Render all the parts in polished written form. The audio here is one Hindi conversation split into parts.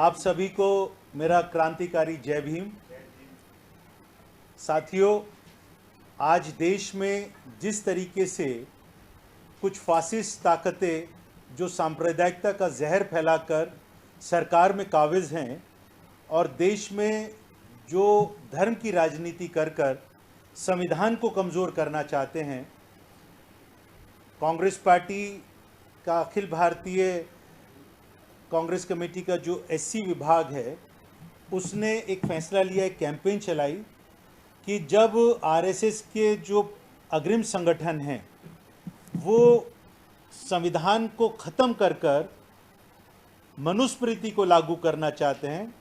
आप सभी को मेरा क्रांतिकारी जय भीम। साथियों, आज देश में जिस तरीके से कुछ फासिस्ट ताकतें जो सांप्रदायिकता का जहर फैलाकर सरकार में काबिज हैं और देश में जो धर्म की राजनीति कर कर संविधान को कमज़ोर करना चाहते हैं, कांग्रेस पार्टी का अखिल भारतीय कांग्रेस कमेटी का जो एससी विभाग है उसने एक फैसला लिया, एक कैंपेन चलाई कि जब आरएसएस के जो अग्रिम संगठन हैं वो संविधान को ख़त्म कर कर मनुस्मृति को लागू करना चाहते हैं,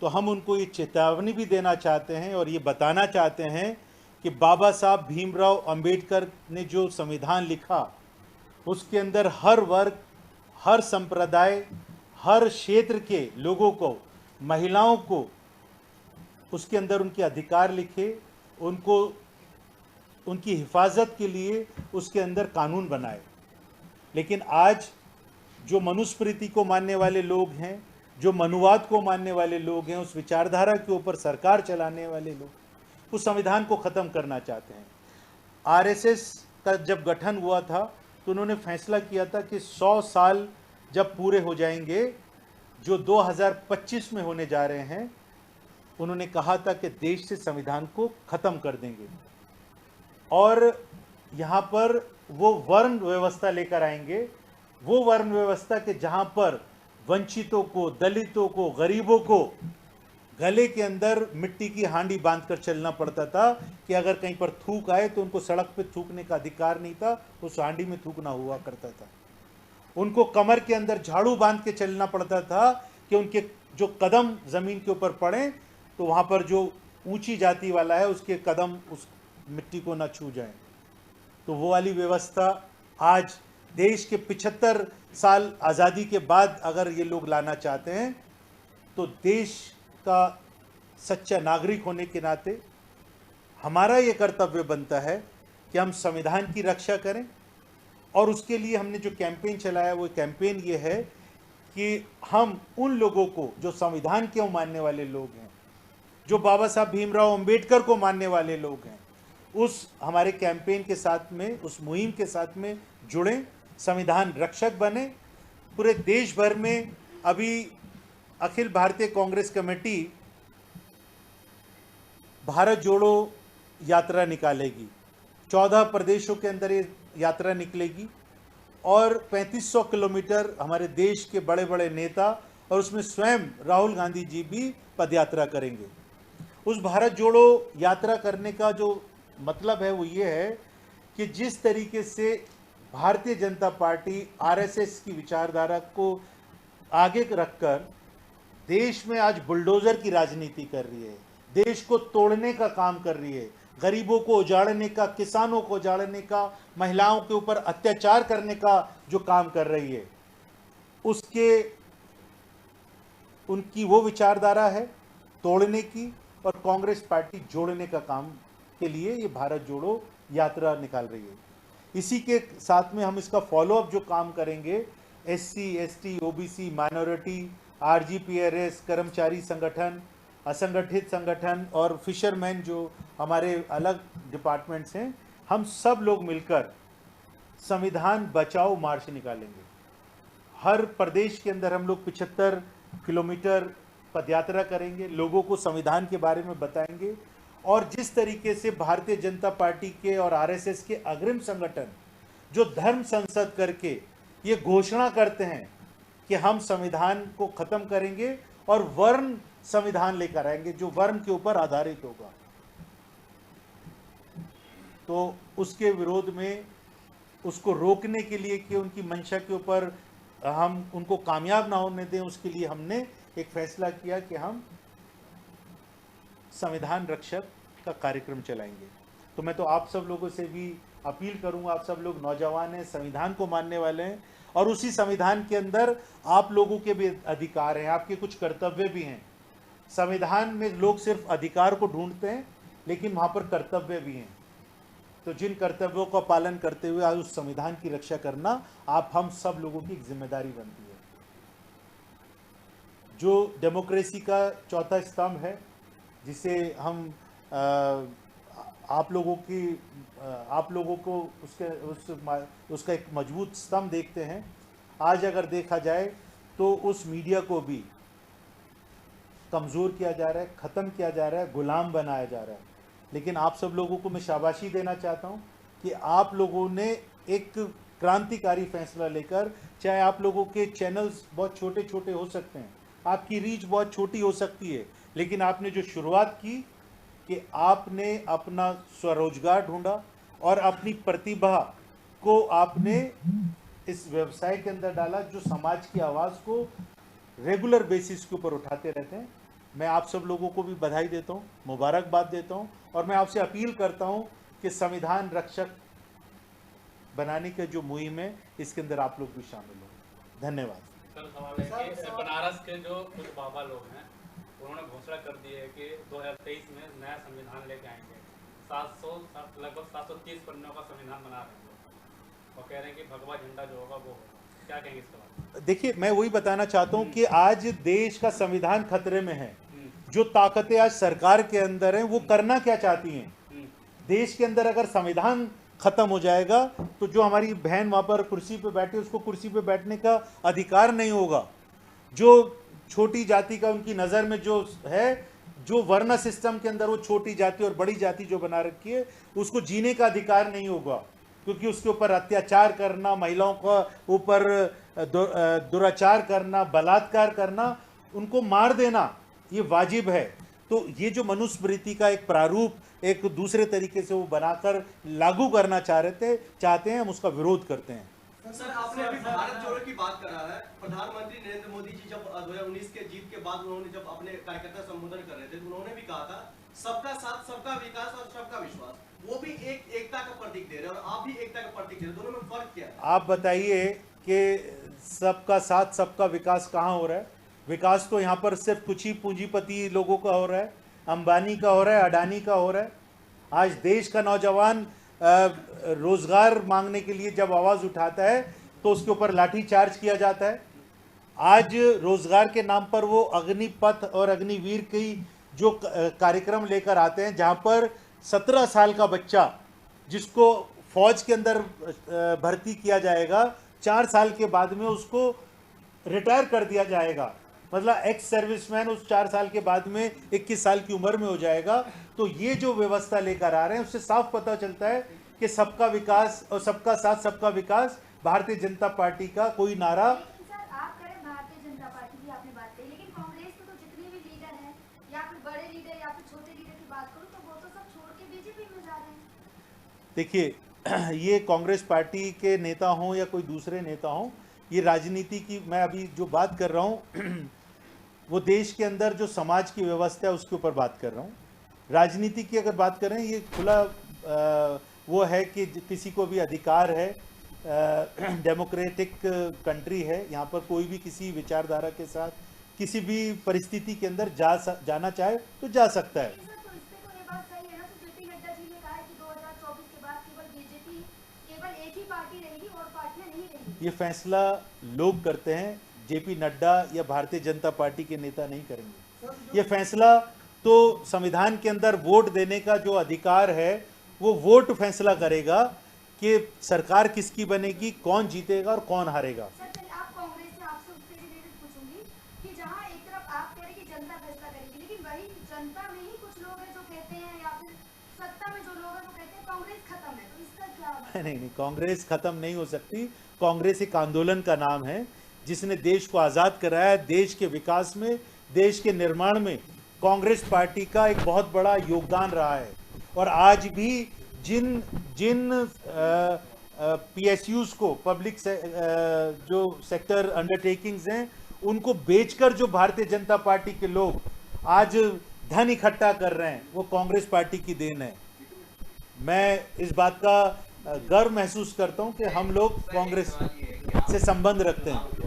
तो हम उनको ये चेतावनी भी देना चाहते हैं और ये बताना चाहते हैं कि बाबा साहब भीमराव अंबेडकर ने जो संविधान लिखा उसके अंदर हर वर्ग, हर संप्रदाय, हर क्षेत्र के लोगों को, महिलाओं को उसके अंदर उनके अधिकार लिखे, उनको उनकी हिफाजत के लिए उसके अंदर कानून बनाए। लेकिन आज जो मनुस्मृति को मानने वाले लोग हैं, जो मनुवाद को मानने वाले लोग हैं, उस विचारधारा के ऊपर सरकार चलाने वाले लोग उस संविधान को ख़त्म करना चाहते हैं। आरएसएस का जब गठन हुआ था तो उन्होंने फैसला किया था कि 100 साल जब पूरे हो जाएंगे, जो 2025 में होने जा रहे हैं, उन्होंने कहा था कि देश से संविधान को ख़त्म कर देंगे और यहाँ पर वो वर्ण व्यवस्था लेकर आएंगे, वो वर्ण व्यवस्था के जहाँ पर वंचितों को, दलितों को, गरीबों को गले के अंदर मिट्टी की हांडी बांधकर चलना पड़ता था कि अगर कहीं पर थूक आए तो उनको सड़क पे थूकने का अधिकार नहीं था, उस हांडी में थूकना हुआ करता था। उनको कमर के अंदर झाड़ू बांध के चलना पड़ता था कि उनके जो कदम ज़मीन के ऊपर पड़े तो वहाँ पर जो ऊंची जाति वाला है उसके कदम उस मिट्टी को ना छू जाएं। तो वो वाली व्यवस्था आज देश के 75 साल आज़ादी के बाद अगर ये लोग लाना चाहते हैं तो देश का सच्चा नागरिक होने के नाते हमारा ये कर्तव्य बनता है कि हम संविधान की रक्षा करें। और उसके लिए हमने जो कैंपेन चलाया वो कैंपेन ये है कि हम उन लोगों को जो संविधान के मानने वाले लोग हैं, जो बाबा साहब भीमराव अंबेडकर को मानने वाले लोग हैं, उस हमारे कैंपेन के साथ में, उस मुहिम के साथ में जुड़ें, संविधान रक्षक बने। पूरे देश भर में अभी अखिल भारतीय कांग्रेस कमेटी भारत जोड़ो यात्रा निकालेगी। 14 प्रदेशों के अंदर ये यात्रा निकलेगी और 3500 किलोमीटर हमारे देश के बड़े बड़े नेता और उसमें स्वयं राहुल गांधी जी भी पदयात्रा करेंगे। उस भारत जोड़ो यात्रा करने का जो मतलब है वो ये है कि जिस तरीके से भारतीय जनता पार्टी आरएसएस की विचारधारा को आगे रखकर देश में आज बुलडोजर की राजनीति कर रही है, देश को तोड़ने का काम कर रही है, गरीबों को उजाड़ने का, किसानों को उजाड़ने का, महिलाओं के ऊपर अत्याचार करने का जो काम कर रही है, उसके उनकी वो विचारधारा है तोड़ने की। और कांग्रेस पार्टी जोड़ने का काम के लिए ये भारत जोड़ो यात्रा निकाल रही है। इसी के साथ में हम इसका फॉलोअप जो काम करेंगे, एससी, एसटी, ओबीसी, माइनॉरिटी, आरजीपीआरएस, कर्मचारी संगठन, असंगठित संगठन और फिशरमैन जो हमारे अलग डिपार्टमेंट्स हैं, हम सब लोग मिलकर संविधान बचाओ मार्च निकालेंगे। हर प्रदेश के अंदर हम लोग 75 किलोमीटर पदयात्रा करेंगे, लोगों को संविधान के बारे में बताएंगे और जिस तरीके से भारतीय जनता पार्टी के और आरएसएस के अग्रिम संगठन जो धर्म संसद करके ये घोषणा करते हैं कि हम संविधान को ख़त्म करेंगे और वर्ण संविधान लेकर आएंगे जो वर्ण के ऊपर आधारित होगा, तो उसके विरोध में, उसको रोकने के लिए कि उनकी मंशा के ऊपर हम उनको कामयाब ना होने दें, उसके लिए हमने एक फैसला किया कि हम संविधान रक्षक का कार्यक्रम चलाएंगे। तो मैं तो आप सब लोगों से भी अपील करूंगा, आप सब लोग नौजवान हैं, संविधान को मानने वाले हैं और उसी संविधान के अंदर आप लोगों के भी अधिकार हैं, आपके कुछ कर्तव्य भी हैं। संविधान में लोग सिर्फ अधिकार को ढूंढते हैं लेकिन वहाँ पर कर्तव्य भी हैं। तो जिन कर्तव्यों का पालन करते हुए आज उस संविधान की रक्षा करना आप हम सब लोगों की एक जिम्मेदारी बनती है। जो डेमोक्रेसी का चौथा स्तंभ है, जिसे हम आप लोगों को उसका एक मजबूत स्तंभ देखते हैं। आज अगर देखा जाए तो उस मीडिया को भी कमज़ोर किया जा रहा है, ख़त्म किया जा रहा है, गुलाम बनाया जा रहा है। लेकिन आप सब लोगों को मैं शाबाशी देना चाहता हूं कि आप लोगों ने एक क्रांतिकारी फैसला लेकर, चाहे आप लोगों के चैनल्स बहुत छोटे छोटे हो सकते हैं, आपकी रीच बहुत छोटी हो सकती है, लेकिन आपने जो शुरुआत की कि आपने अपना स्वरोजगार ढूंढा और अपनी प्रतिभा को आपने इस व्यवसाय के अंदर डाला, जो समाज की आवाज़ को रेगुलर बेसिस के ऊपर उठाते रहते हैं। मैं आप सब लोगों को भी बधाई देता हूँ, मुबारकबाद देता हूँ, और मैं आपसे अपील करता हूँ कि संविधान रक्षक बनाने के जो मुहिम है, इसके अंदर आप लोग भी शामिल हो। धन्यवाद। सर, सवाल है कि बनारस के जो कुछ बाबा लोग हैं, उन्होंने घोषणा कर दी है कि 2023 में नया संविधान लेके आएंगे। लगभग 730 पन्नों का संविधान बना रहे हैं और कह रहे हैं कि भगवा झंडा जो होगा वो होगा। क्या कहेंगे इसके बारे? देखिए, मैं वही बताना चाहता हूँ कि आज देश का संविधान खतरे में है। जो ताकतें आज सरकार के अंदर हैं, वो करना क्या चाहती हैं? देश के अंदर अगर संविधान खत्म हो जाएगा तो जो हमारी बहन वहां पर कुर्सी पे बैठी, उसको कुर्सी पे बैठने का अधिकार नहीं होगा। जो छोटी जाति का उनकी नज़र में जो है, जो वर्ण सिस्टम के अंदर वो छोटी जाति और बड़ी जाति जो बना रखी है, उसको जीने का अधिकार नहीं होगा, क्योंकि उसके ऊपर अत्याचार करना, महिलाओं का ऊपर दुराचार करना, बलात्कार करना, उनको मार देना, ये वाजिब है। तो ये जो मनुस्मृति का एक प्रारूप एक दूसरे तरीके से वो बनाकर लागू करना चाहते हैं, हम उसका विरोध करते हैं। सर, आपने अभी भारत जोड़ो की बात करा है। प्रधानमंत्री नरेंद्र मोदी जी जब 2019 के जीत के बाद उन्होंने जब अपने कार्यकर्ता संबोधन कर रहे थे, तो उन्होंने भी कहा था सबका साथ, सबका विकास और सबका विश्वास। वो भी एकता का प्रतीक दे रहे हैं और आप भी एकता का प्रतीक दे रहे हैं, दोनों में फर्क क्या है? आप बताइए कि सबका साथ सबका विकास कहाँ हो रहा है? विकास तो यहाँ पर सिर्फ कुछ ही पूंजीपति लोगों का हो रहा है, अंबानी का हो रहा है, अडानी का हो रहा है। आज देश का नौजवान रोजगार मांगने के लिए जब आवाज़ उठाता है तो उसके ऊपर लाठी चार्ज किया जाता है। आज रोजगार के नाम पर वो अग्निपथ और अग्निवीर की जो कार्यक्रम लेकर आते हैं, जहाँ पर 17 साल का बच्चा जिसको फौज के अंदर भर्ती किया जाएगा, 4 साल के बाद में उसको रिटायर कर दिया जाएगा। मतलब एक्स सर्विसमैन उस 4 साल के बाद में 21 साल की उम्र में हो जाएगा। तो ये जो व्यवस्था लेकर आ रहे हैं, उससे साफ पता चलता है कि सबका विकास और सबका साथ सबका विकास भारतीय जनता पार्टी का कोई नारा। सर, आप करें भारतीय जनता पार्टी की आपने बात कही, लेकिन कांग्रेस में तो जितने भी लीडर हैं, या फिर बड़े लीडर या फिर छोटे लीडर की बात करूं, तो वो तो सब छोड़ के बीजेपी में जा रहे हैं। देखिए, ये कांग्रेस पार्टी के नेता हों या कोई दूसरे नेता हों, ये राजनीति की मैं अभी जो बात कर रहा हूँ वो देश के अंदर जो समाज की व्यवस्था है उसके ऊपर बात कर रहा हूँ। राजनीति की अगर बात करें, ये खुला वो है कि किसी को भी अधिकार है, डेमोक्रेटिक कंट्री है, यहाँ पर कोई भी किसी विचारधारा के साथ किसी भी परिस्थिति के अंदर जाना चाहे तो जा सकता है। सर, तो इस पे तो ये बात सही है ना, तो जेपी नड्डा जी ने कहा है कि 2024 के बाद केवल बीजेपी केवल एक ही पार्टी रहेगी और पार्टियां नहीं रहेंगी। ये फैसला लोग करते हैं, जेपी नड्डा या भारतीय जनता पार्टी के नेता नहीं करेंगे। ये फैसला तो संविधान के अंदर वोट देने का जो अधिकार है, वो वोट फैसला करेगा कि सरकार किसकी बनेगी, कौन जीतेगा और कौन हारेगा। सर, चलिए आप कांग्रेस से आपसे उससे रिलेटेड पूछूंगी कि जहां एक तरफ आप कह रहे हैं कि जनता फैसला करेगी, लेकिन वही जनता में ही कुछ लोग हैं जो कहते हैं, या फिर सत्ता में जो लोग हैं वो कहते हैं कांग्रेस खत्म है, तो इसका क्या? नहीं, कांग्रेस खत्म नहीं हो सकती। कांग्रेस एक आंदोलन का नाम है जिसने देश को आज़ाद कराया। देश के विकास में, देश के निर्माण में कांग्रेस पार्टी का एक बहुत बड़ा योगदान रहा है। और आज भी जिन PSUs को, पब्लिक से जो सेक्टर अंडरटेकिंग्स हैं, उनको बेचकर जो भारतीय जनता पार्टी के लोग आज धन इकट्ठा कर रहे हैं, वो कांग्रेस पार्टी की देन है। मैं इस बात का गर्व महसूस करता हूं कि हम लोग कांग्रेस से संबंध रखते हैं।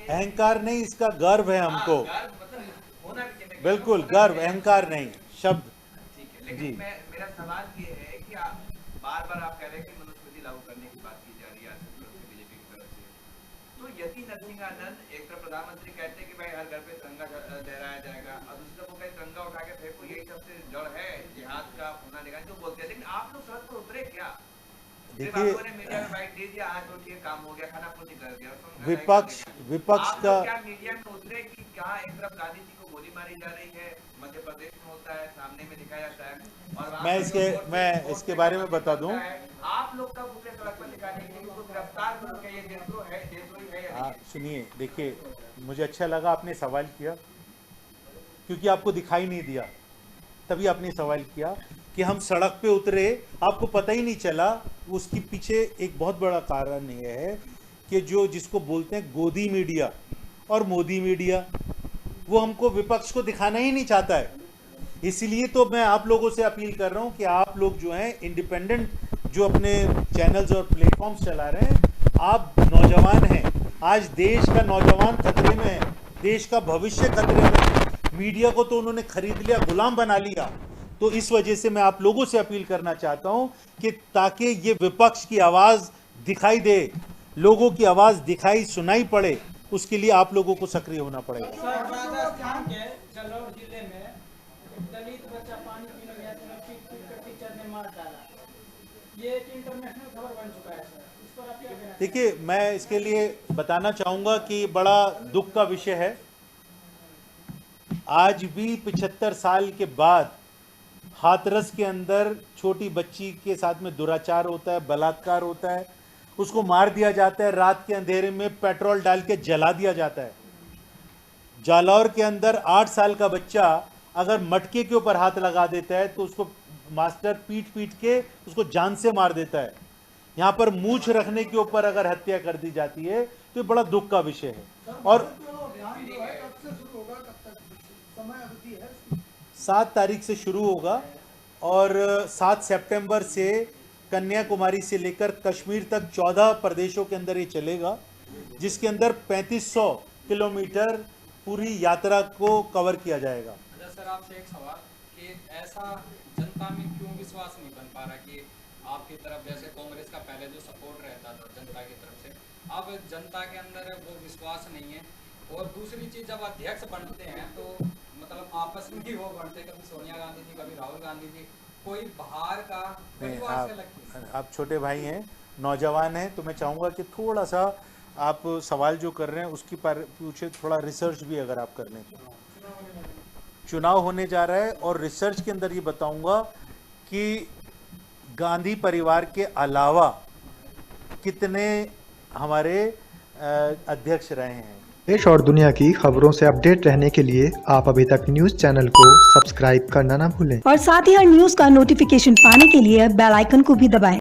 अहंकार नहीं, इसका गर्व है हमको। बिल्कुल गर्व, अहंकार नहीं शब्द। जी, मेरा सवाल ये है कि बार बार आप कह रहे हैं कि मनुस्मृति लागू करने की बात की जा रही है बीजेपी नरसिंहानंद एक तो प्रधानमंत्री कहते हैं कि भाई हर घर पे तिरंगा लहराया जाएगा और दूसरी तरफ वो कहीं तिरंगा उठा के फेंको, यही सबसे जड़ है जिहाद का होना निकाल जो बोलते हैं। लेकिन आप लोग सड़क पर उतरे क्या? देखिए, मीडिया में बाइट दे दिया, आज उठिए काम हो गया, खाना पूर्ति कर दिया, विपक्ष आप का लोग क्या मीडिया में उतरे कि क्या एक तरफ गांधी जी को गोली मारी जा रही है, मध्य प्रदेश में होता है, सामने में दिखाया जाता है, और मैं इसके बारे में बता दूं। आप लोग कब उतरे सड़क पर दिखाने के लिए उनको गिरफ्तार करो, ये देशद्रोह है, देशद्रोही है या नहीं? सुनिए, देखिए, मुझे अच्छा लगा आपने सवाल किया, क्योंकि आपको दिखाई नहीं दिया, तभी आपने सवाल किया कि हम सड़क पे उतरे, आपको पता ही नहीं चला। उसके पीछे एक बहुत बड़ा कारण ये है कि जिसको बोलते हैं गोदी मीडिया और मोदी मीडिया, वो हमको विपक्ष को दिखाना ही नहीं चाहता है। इसलिए तो मैं आप लोगों से अपील कर रहा हूं कि आप लोग जो हैं इंडिपेंडेंट, जो अपने चैनल्स और प्लेटफॉर्म्स चला रहे हैं, आप नौजवान हैं, आज देश का नौजवान खतरे में है, देश का भविष्य खतरे में है। मीडिया को तो उन्होंने खरीद लिया, गुलाम बना लिया। तो इस वजह से मैं आप लोगों से अपील करना चाहता हूं कि ताकि ये विपक्ष की आवाज दिखाई दे, लोगों की आवाज दिखाई सुनाई पड़े, उसके लिए आप लोगों को सक्रिय होना पड़ेगा। राजस्थान के जालौर जिले में एक दलित बच्चा पानी पीने गया तो पीट कर टीचर ने मार डाला। ये एक इंटरनेशनल खबर बन चुका है सर, इस पर आप क्या कहना? देखिए, मैं इसके लिए बताना चाहूंगा कि बड़ा दुख का विषय है। आज भी 75 साल के बाद हाथरस के अंदर छोटी बच्ची के साथ में दुराचार होता है, बलात्कार होता है, उसको मार दिया जाता है, रात के अंधेरे में पेट्रोल डाल के जला दिया जाता है। जालौर के अंदर 8 साल का बच्चा अगर मटके के ऊपर हाथ लगा देता है तो उसको मास्टर पीट के उसको जान से मार देता है। यहाँ पर मूछ रखने के ऊपर अगर हत्या कर दी जाती है तो ये बड़ा दुख का विषय है। और 7 तारीख से शुरू होगा और 7 सितंबर से कन्याकुमारी से लेकर कश्मीर तक 14 प्रदेशों के अंदर ये चलेगा, जिसके अंदर 3500 किलोमीटर पूरी यात्रा को कवर किया जाएगा। अच्छा सर, आपसे एक सवाल कि ऐसा जनता में क्यों विश्वास नहीं बन पा रहा कि आपकी तरफ, जैसे कांग्रेस का पहले जो सपोर्ट रहता था जनता की तरफ से, अब जनता के अंदर वो विश्वास नहीं है। और दूसरी चीज, जब अध्यक्ष बनते हैं तो मतलब आपस में ही वो बनते, कभी सोनिया गांधी जी, कभी राहुल गांधी जी, कोई बाहर का परिवार से लगती है। आप छोटे भाई हैं, नौजवान हैं, तो मैं चाहूँगा कि थोड़ा सा आप सवाल जो कर रहे हैं उसकी पर पूछे, थोड़ा रिसर्च भी अगर आप कर लें तो। चुनाव होने जा रहा है और रिसर्च के अंदर ये बताऊंगा कि गांधी परिवार के अलावा कितने हमारे अध्यक्ष रहे हैं। देश और दुनिया की खबरों से अपडेट रहने के लिए आप अभी तक न्यूज़ चैनल को सब्सक्राइब करना ना भूलें और साथ ही हर न्यूज़ का नोटिफिकेशन पाने के लिए बेल आइकन को भी दबाएं।